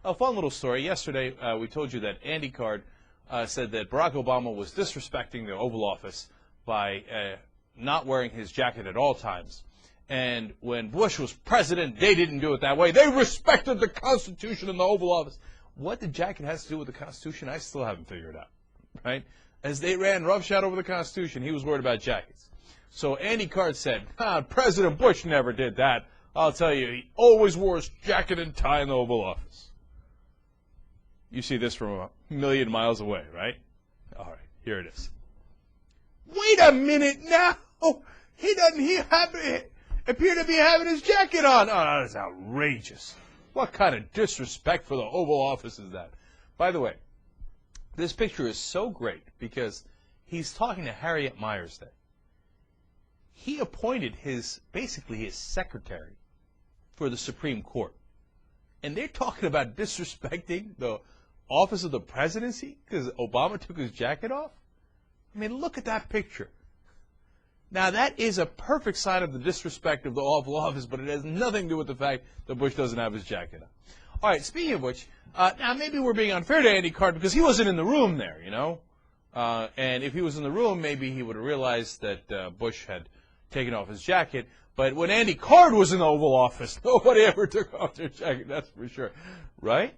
A fun little story. Yesterday, we told you that Andy Card said that Barack Obama was disrespecting the Oval Office by not wearing his jacket at all times. And when Bush was president, they didn't do it that way. They respected the Constitution in the Oval Office. What the jacket has to do with the Constitution, I still haven't figured out, right? As they ran roughshod over the Constitution, he was worried about jackets. So Andy Card said, President Bush never did that. I'll tell you, he always wore his jacket and tie in the Oval Office. You see this from a million miles away, right? All right, here it is. Wait a minute now. He doesn't appear to be having his jacket on. Oh, that's outrageous. What kind of disrespect for the Oval Office is that? By the way, this picture is so great because he's talking to Harriet Miers there. He appointed basically his secretary for the Supreme Court. And they're talking about disrespecting the office of the presidency because Obama took his jacket off? I mean, look at that picture. Now, that is a perfect sign of the disrespect of the Oval Office, but it has nothing to do with the fact that Bush doesn't have his jacket on. All right, speaking of which, now maybe we're being unfair to Andy Card because he wasn't in the room there, you know? And if he was in the room, maybe he would have realized that Bush had taken off his jacket. But when Andy Card was in the Oval Office, nobody ever took off their jacket, that's for sure. Right?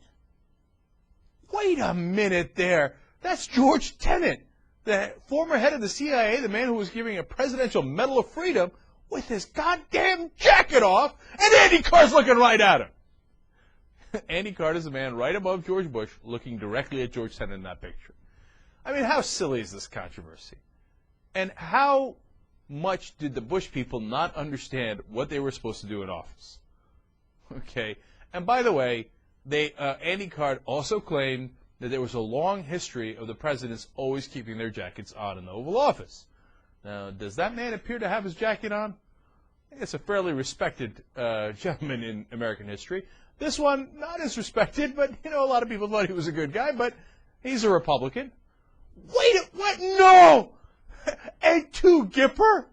Wait a minute there. That's George Tenet, the former head of the CIA, the man who was giving a Presidential Medal of Freedom with his goddamn jacket off, and Andy Card's looking right at him. Andy Card is the man right above George Bush looking directly at George Tenet in that picture. I mean, how silly is this controversy? And how much did the Bush people not understand what they were supposed to do in office? Okay. And by the way, Andy Card also claimed that there was a long history of the presidents always keeping their jackets on in the Oval Office. Now, does that man appear to have his jacket on? I think it's a fairly respected gentleman in American history. This one, not as respected, but, you know, a lot of people thought he was a good guy, but he's a Republican. Wait, what? No! A2 Gipper?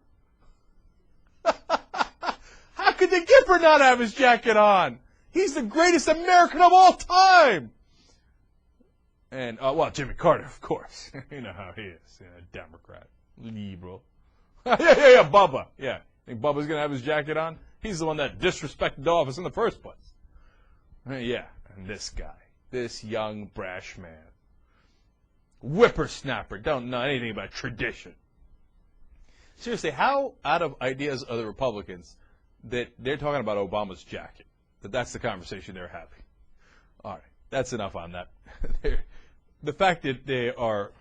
How could the Gipper not have his jacket on? He's the greatest American of all time. And, well, Jimmy Carter, of course. You know how he is. Democrat. Liberal. yeah, Bubba. Yeah. Think Bubba's going to have his jacket on? He's the one that disrespected the office in the first place. Yeah, and this guy. This young, brash man. Whippersnapper. Don't know anything about tradition. Seriously, how out of ideas are the Republicans that they're talking about Obama's jacket? That's the conversation they're having. All right, that's enough on that. The fact that they are,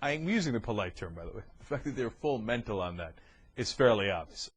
I'm using the polite term, by the way, the fact that they're full mental on that is fairly obvious.